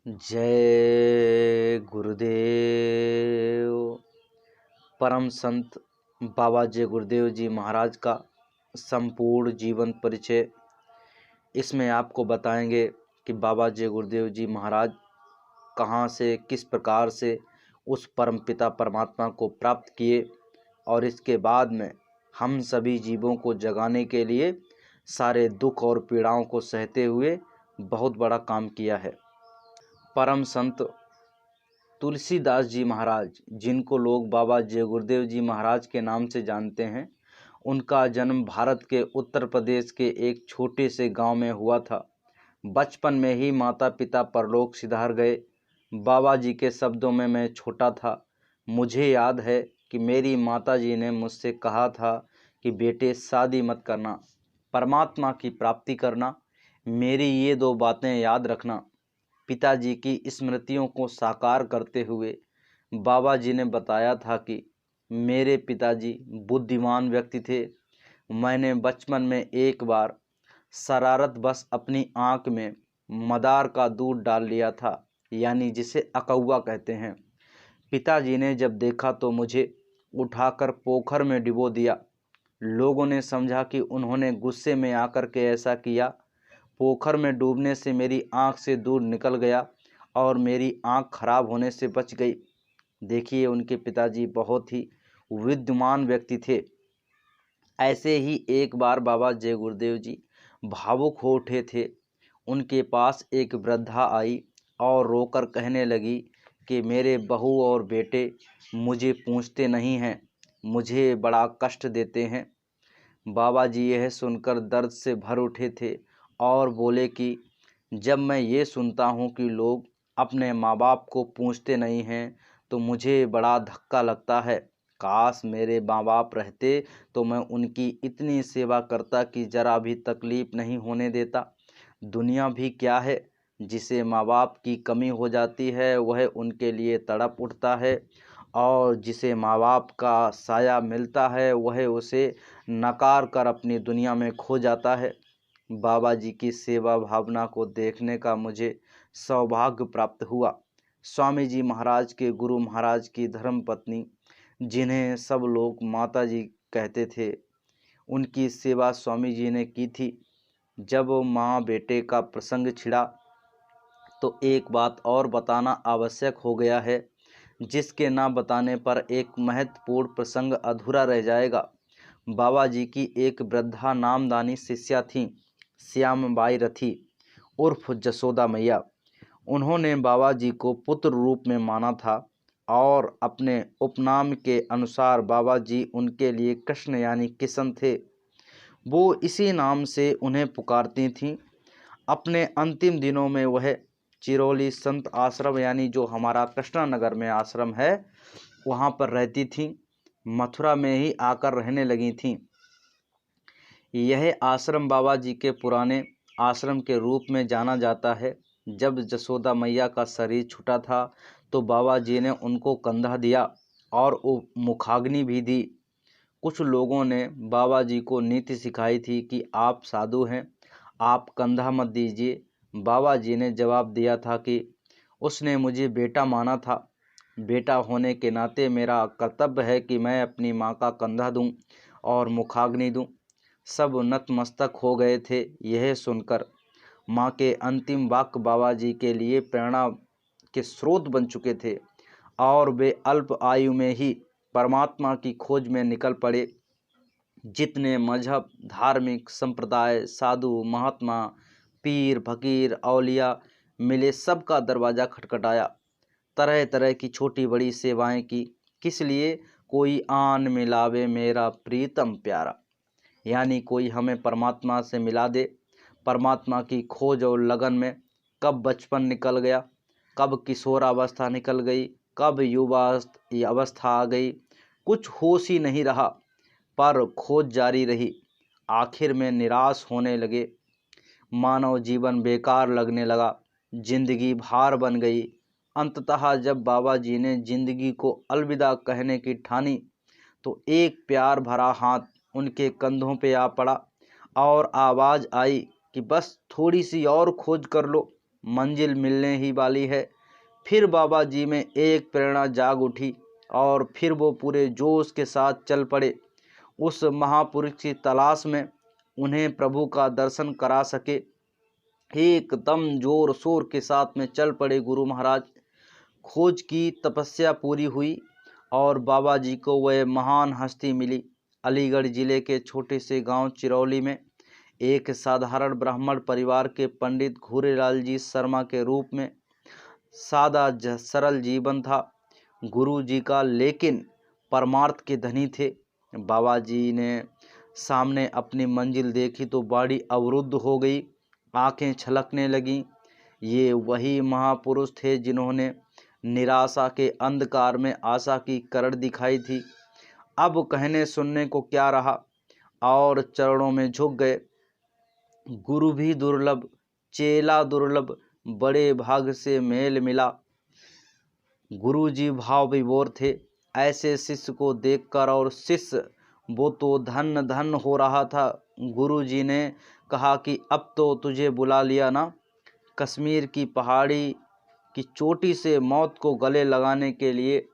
जय गुरुदेव। परम संत बाबा जय गुरुदेव जी महाराज का संपूर्ण जीवन परिचय। इसमें आपको बताएंगे कि बाबा जय गुरुदेव जी महाराज कहाँ से किस प्रकार से उस परम पिता परमात्मा को प्राप्त किए और इसके बाद में हम सभी जीवों को जगाने के लिए सारे दुख और पीड़ाओं को सहते हुए बहुत बड़ा काम किया है। परम संत तुलसीदास जी महाराज, जिनको लोग बाबा जय गुरुदेव जी महाराज के नाम से जानते हैं, उनका जन्म भारत के उत्तर प्रदेश के एक छोटे से गांव में हुआ था। बचपन में ही माता पिता परलोक सिधार गए। बाबा जी के शब्दों में मैं छोटा था, मुझे याद है कि मेरी माता जी ने मुझसे कहा था कि बेटे शादी मत करना, परमात्मा की प्राप्ति करना, मेरी ये दो बातें याद रखना। पिताजी की स्मृतियों को साकार करते हुए बाबा जी ने बताया था कि मेरे पिताजी बुद्धिमान व्यक्ति थे। मैंने बचपन में एक बार शरारत बस अपनी आँख में मदार का दूध डाल लिया था, यानी जिसे अकौवा कहते हैं। पिताजी ने जब देखा तो मुझे उठाकर पोखर में डिबो दिया। लोगों ने समझा कि उन्होंने गुस्से में आकर के ऐसा किया। पोखर में डूबने से मेरी आंख से दूध निकल गया और मेरी आंख खराब होने से बच गई। देखिए, उनके पिताजी बहुत ही विद्वान व्यक्ति थे। ऐसे ही एक बार बाबा जय गुरुदेव जी भावुक हो उठे थे। उनके पास एक वृद्धा आई और रोकर कहने लगी कि मेरे बहू और बेटे मुझे पूछते नहीं हैं, मुझे बड़ा कष्ट देते हैं। बाबा जी यह सुनकर दर्द से भर उठे थे और बोले कि जब मैं ये सुनता हूँ कि लोग अपने माँ बाप को पूछते नहीं हैं तो मुझे बड़ा धक्का लगता है। काश मेरे माँ बाप रहते तो मैं उनकी इतनी सेवा करता कि ज़रा भी तकलीफ़ नहीं होने देता। दुनिया भी क्या है, जिसे माँ बाप की कमी हो जाती है वह उनके लिए तड़प उठता है, और जिसे माँ बाप का साया मिलता है वह उसे नकार कर अपनी दुनिया में खो जाता है। बाबा जी की सेवा भावना को देखने का मुझे सौभाग्य प्राप्त हुआ। स्वामी जी महाराज के गुरु महाराज की धर्म पत्नी, जिन्हें सब लोग माता जी कहते थे, उनकी सेवा स्वामी जी ने की थी। जब माँ बेटे का प्रसंग छिड़ा तो एक बात और बताना आवश्यक हो गया है, जिसके ना बताने पर एक महत्वपूर्ण प्रसंग अधूरा रह जाएगा। बाबा जी की एक वृद्धा नामदानी शिष्या थीं, श्यामबाई रथी उर्फ जसोदा मैया। उन्होंने बाबा जी को पुत्र रूप में माना था और अपने उपनाम के अनुसार बाबा जी उनके लिए कृष्ण यानी किशन थे। वो इसी नाम से उन्हें पुकारती थीं। अपने अंतिम दिनों में वह चिरौली संत आश्रम, यानी जो हमारा कृष्णा नगर में आश्रम है, वहाँ पर रहती थीं। मथुरा में ही आकर रहने लगी थीं। यह आश्रम बाबा जी के पुराने आश्रम के रूप में जाना जाता है। जब जसोदा मैया का शरीर छूटा था तो बाबा जी ने उनको कंधा दिया और मुखाग्नि भी दी। कुछ लोगों ने बाबा जी को नीति सिखाई थी कि आप साधु हैं, आप कंधा मत दीजिए। बाबा जी ने जवाब दिया था कि उसने मुझे बेटा माना था, बेटा होने के नाते मेरा कर्तव्य है कि मैं अपनी माँ का कंधा दूं और मुखाग्नि दूं। सब नतमस्तक हो गए थे। यह सुनकर माँ के अंतिम वाक्य बाबा जी के लिए प्रेरणा के स्रोत बन चुके थे और वे अल्प आयु में ही परमात्मा की खोज में निकल पड़े। जितने मजहब, धार्मिक संप्रदाय, साधु, महात्मा, पीर, फकीर, औलिया मिले, सबका दरवाज़ा खटखटाया। तरह तरह की छोटी बड़ी सेवाएं की। किस लिए? कोई आन मिलावे मेरा प्रीतम प्यारा, यानी कोई हमें परमात्मा से मिला दे। परमात्मा की खोज और लगन में कब बचपन निकल गया, कब किशोरावस्था निकल गई, कब युवा अवस्था आ गई, कुछ होश ही नहीं रहा। पर खोज जारी रही। आखिर में निराश होने लगे। मानव जीवन बेकार लगने लगा, जिंदगी भार बन गई। अंततः जब बाबा जी ने जिंदगी को अलविदा कहने की ठानी तो एक प्यार भरा हाथ उनके कंधों पे आ पड़ा और आवाज़ आई कि बस थोड़ी सी और खोज कर लो, मंजिल मिलने ही वाली है। फिर बाबा जी में एक प्रेरणा जाग उठी और फिर वो पूरे जोश के साथ चल पड़े उस महापुरुष की तलाश में, उन्हें प्रभु का दर्शन करा सके। एकदम जोर शोर के साथ में चल पड़े गुरु महाराज। खोज की तपस्या पूरी हुई और बाबा जी को वह महान हस्ती मिली। अलीगढ़ जिले के छोटे से गांव चिरौली में एक साधारण ब्राह्मण परिवार के पंडित घूरेलाल जी शर्मा के रूप में सादा सरल जीवन था गुरु जी का, लेकिन परमार्थ के धनी थे। बाबा जी ने सामने अपनी मंजिल देखी तो बाड़ी अवरुद्ध हो गई, आंखें छलकने लगीं। ये वही महापुरुष थे जिन्होंने निराशा के अंधकार में आशा की किरण दिखाई थी। अब कहने सुनने को क्या रहा और चरणों में झुक गए। गुरु भी दुर्लभ, चेला दुर्लभ, बड़े भाग से मेल मिला। गुरु जी भाव विभोर थे ऐसे शिष्य को देखकर, और शिष्य वो तो धन्य धन्य हो रहा था। गुरु जी ने कहा कि अब तो तुझे बुला लिया ना, कश्मीर की पहाड़ी की चोटी से मौत को गले लगाने के लिए।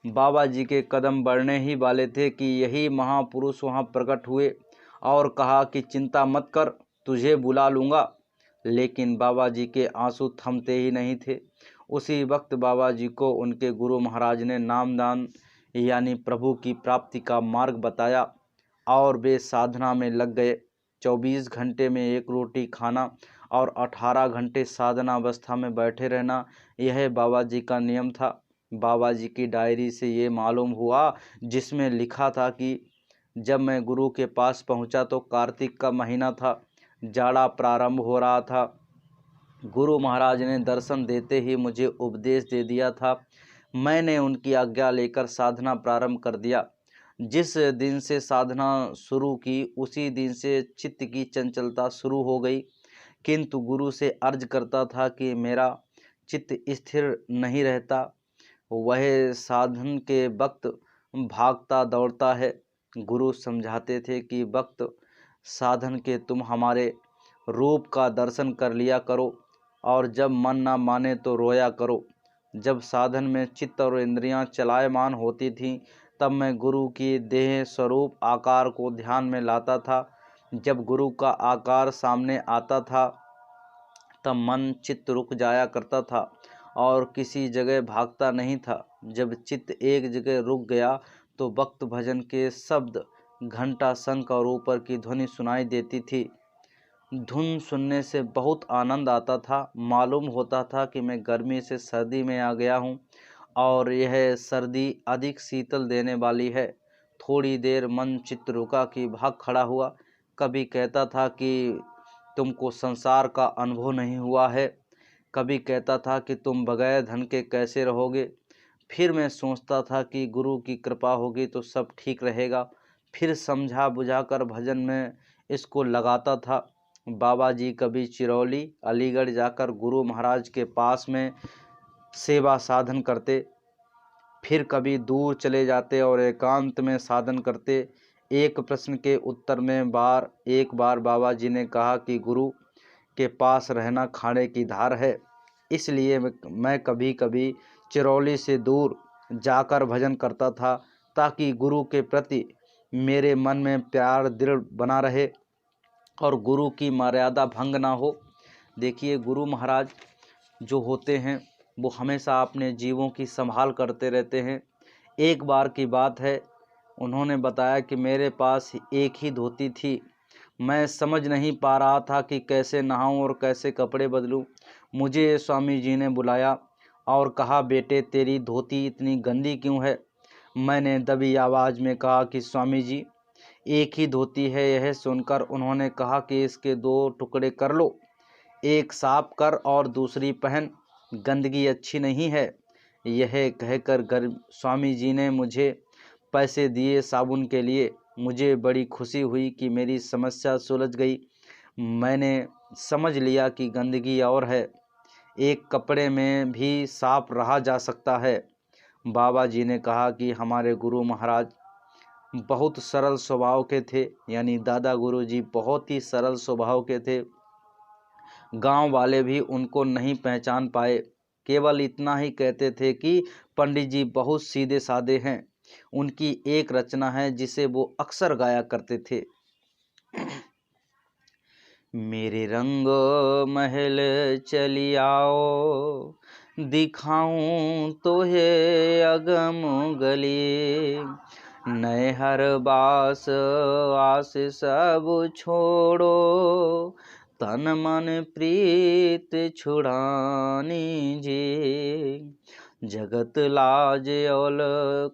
बाबा जी के कदम बढ़ने ही वाले थे कि यही महापुरुष वहाँ प्रकट हुए और कहा कि चिंता मत कर, तुझे बुला लूँगा। लेकिन बाबा जी के आंसू थमते ही नहीं थे। उसी वक्त बाबा जी को उनके गुरु महाराज ने नामदान यानी प्रभु की प्राप्ति का मार्ग बताया और वे साधना में लग गए। 24 घंटे में एक रोटी खाना और 18 घंटे साधना अवस्था में बैठे रहना, यह बाबा जी का नियम था। बाबा जी की डायरी से ये मालूम हुआ, जिसमें लिखा था कि जब मैं गुरु के पास पहुंचा तो कार्तिक का महीना था, जाड़ा प्रारंभ हो रहा था। गुरु महाराज ने दर्शन देते ही मुझे उपदेश दे दिया था। मैंने उनकी आज्ञा लेकर साधना प्रारंभ कर दिया। जिस दिन से साधना शुरू की उसी दिन से चित्त की चंचलता शुरू हो गई, किंतु गुरु से अर्ज करता था कि मेरा चित्त स्थिर नहीं रहता, वह साधन के वक्त भागता दौड़ता है। गुरु समझाते थे कि वक्त साधन के तुम हमारे रूप का दर्शन कर लिया करो, और जब मन ना माने तो रोया करो। जब साधन में चित्त और इंद्रियां चलायमान होती थीं, तब मैं गुरु की देह स्वरूप आकार को ध्यान में लाता था। जब गुरु का आकार सामने आता था तब मन चित्त रुक जाया करता था और किसी जगह भागता नहीं था। जब चित्त एक जगह रुक गया तो भक्त भजन के शब्द, घंटा, शंख और ऊपर की ध्वनि सुनाई देती थी। धुन सुनने से बहुत आनंद आता था। मालूम होता था कि मैं गर्मी से सर्दी में आ गया हूँ और यह सर्दी अधिक शीतल देने वाली है। थोड़ी देर मन चित्त रुका कि भाग खड़ा हुआ। कभी कहता था कि तुमको संसार का अनुभव नहीं हुआ है, कभी कहता था कि तुम बगैर धन के कैसे रहोगे। फिर मैं सोचता था कि गुरु की कृपा होगी तो सब ठीक रहेगा। फिर समझा बुझाकर भजन में इसको लगाता था। बाबा जी कभी चिरौली, अलीगढ़ जाकर गुरु महाराज के पास में सेवा साधन करते, फिर कभी दूर चले जाते और एकांत में साधन करते। एक प्रश्न के उत्तर में एक बार बाबा जी ने कहा कि गुरु के पास रहना खाने की धार है, इसलिए मैं कभी कभी चिरौली से दूर जाकर भजन करता था, ताकि गुरु के प्रति मेरे मन में प्यार दृढ़ बना रहे और गुरु की मर्यादा भंग ना हो। देखिए, गुरु महाराज जो होते हैं वो हमेशा अपने जीवों की संभाल करते रहते हैं। एक बार की बात है, उन्होंने बताया कि मेरे पास एक ही धोती थी। मैं समझ नहीं पा रहा था कि कैसे नहाऊं और कैसे कपड़े बदलूं। मुझे स्वामी जी ने बुलाया और कहा, बेटे तेरी धोती इतनी गंदी क्यों है। मैंने दबी आवाज़ में कहा कि स्वामी जी एक ही धोती है। यह सुनकर उन्होंने कहा कि इसके 2 टुकड़े कर लो, एक साफ कर और दूसरी पहन, गंदगी अच्छी नहीं है। यह कहकर स्वामी जी ने मुझे पैसे दिए साबुन के लिए। मुझे बड़ी खुशी हुई कि मेरी समस्या सुलझ गई। मैंने समझ लिया कि गंदगी और है, एक कपड़े में भी साफ रहा जा सकता है। बाबा जी ने कहा कि हमारे गुरु महाराज बहुत सरल स्वभाव के थे, यानी दादा गुरु जी बहुत ही सरल स्वभाव के थे। गांव वाले भी उनको नहीं पहचान पाए। केवल इतना ही कहते थे कि पंडित जी बहुत सीधे साधे हैं। उनकी एक रचना है जिसे वो अक्सर गाया करते थे। मेरे रंग महल चली आओ, दिखाऊं तो है अगम गली। नए हर बास आस सब छोड़ो, तन मन प्रीत छुड़ानी जी। जगत लाज और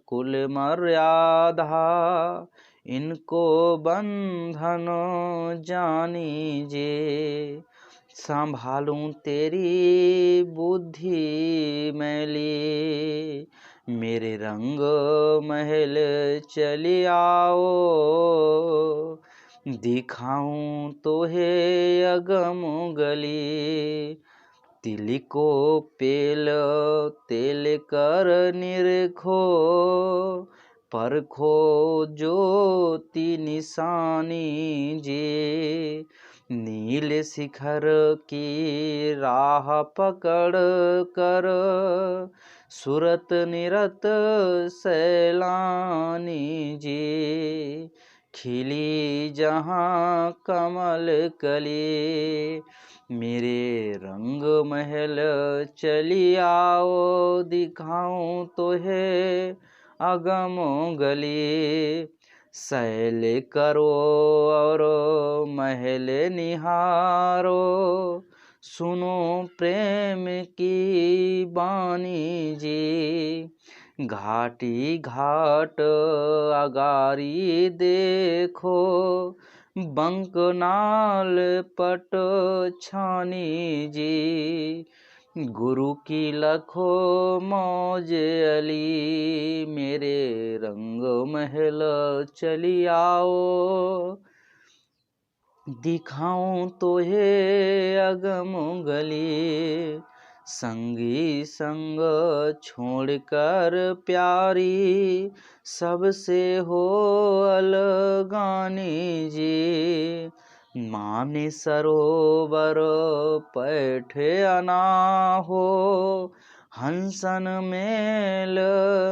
कुल मर्यादा, इनको बंधन जानीजे। संभालूं तेरी बुद्धि मैली, मेरे रंग महल चली आओ। दिखाऊं तो है अगम गली, तिल को पेल तेल कर निरखो। परखो ज्योति निशानी जे, नील शिखर की राह पकड़ कर, सुरत निरत सैलानी जी। खिली जहाँ कमल कली, मेरे रंग महल चली आओ। दिखाऊं तो है अगम गली, सैल करो और महल निहारो। सुनो प्रेम की बानी जी, घाटी घाट अगारी देखो। बंकनाल पट छानी जी, गुरु की लखो मौज अली। मेरे रंग महल चली आओ, दिखाऊं तो है अगम गली। संगी संग छोड़कर प्यारी, सबसे हो अलगानी जी। माने सरोवर पैठ अनाहो, हंसन मेल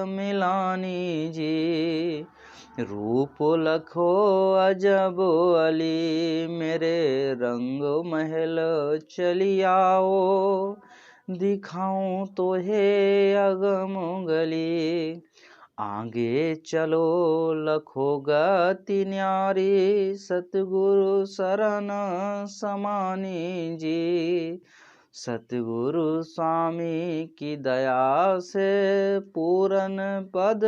मिलानी जी। रूप लखो अजब अली, मेरे रंग महल चली आओ। दिखाऊं तो है अगम गली, आगे चलो लखो गति न्यारी। सतगुरु शरण समानी जी, सतगुरु स्वामी की दया से पूरन पद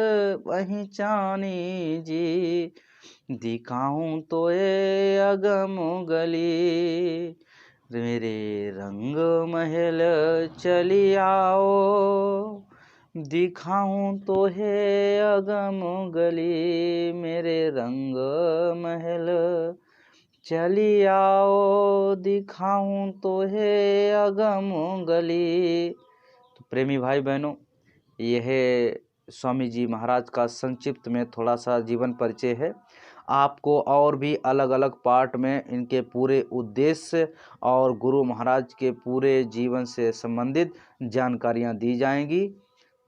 पहचानी जी। दिखाऊं तो ये अगम गली, मेरे रंग महल चली आओ। दिखाऊं तो है अगम गली, मेरे रंग महल चली आओ। दिखाऊं तो है अगम गली। तो प्रेमी भाई बहनों, यह स्वामी जी महाराज का संक्षिप्त में थोड़ा सा जीवन परिचय है। आपको और भी अलग अलग पार्ट में इनके पूरे उद्देश्य और गुरु महाराज के पूरे जीवन से संबंधित जानकारियां दी जाएंगी।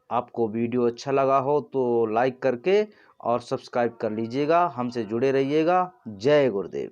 आपको वीडियो अच्छा लगा हो तो लाइक करके और सब्सक्राइब कर लीजिएगा। हमसे जुड़े रहिएगा। जय गुरुदेव।